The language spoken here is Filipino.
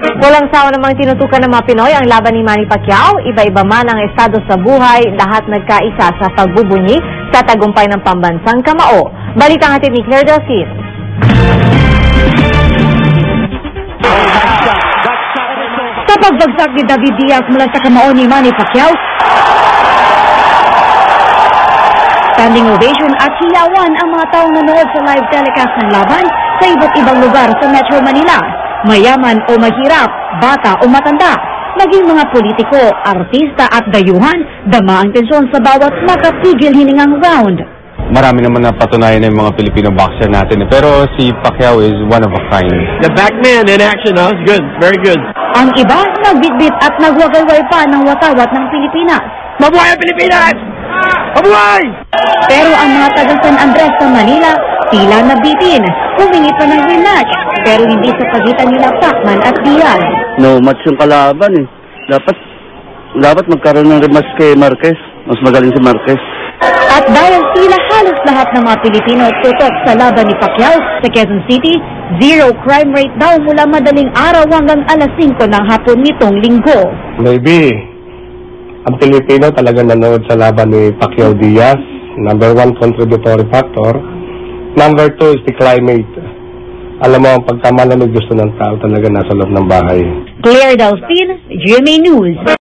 Walang sawa namang tinutukan ng mga Pinoy ang laban ni Manny Pacquiao. Iba-iba man ang estado sa buhay, lahat nagkaisa sa pagbubunyi sa tagumpay ng pambansang kamao. Balitang hatid ni Claire Delfin. Sa pagbagsak ni David Diaz mula sa kamao ni Manny Pacquiao, standing ovation at hiyawan ang mga taong nanood sa live telecast ng laban sa iba't ibang lugar sa Metro Manila. Mayaman o mahirap, bata o matanda, naging mga politiko, artista at dayuhan, dama ang tensyon sa bawat makapigil hiningang round. Marami naman napatunayan ng mga Filipino boxer natin, pero si Pacquiao is one of a kind. The back man in action, that was good, very good. Ang iba, nagbitbit at nagwagayway pa ng watawat ng Pilipinas. Mabuhay ang Pilipinas! Mabuhay! Pero ang mga taga San Andres sa Manila, tila nabitin. Humingi pa ng rematch, pero hindi sa pagitan nila Pacman at Diaz. No match yung kalaban eh. Dapat magkaroon ng rematch kay Marquez. Mas magaling si Marquez. At dahil tila halos lahat ng mga Pilipino tutok sa laban ni Pacquiao sa Quezon City, zero crime rate daw mula madaling araw hanggang alas 5 ng hapon nitong linggo. Maybe ang Pilipino talaga nanood sa laban ni Pacquiao Diaz. Number 1 contributory factor. Number 2 is the climate. Alam mo, ang pagkamalamig gusto ng tao talaga nasa loob ng bahay. Claire Delfin, GMA News.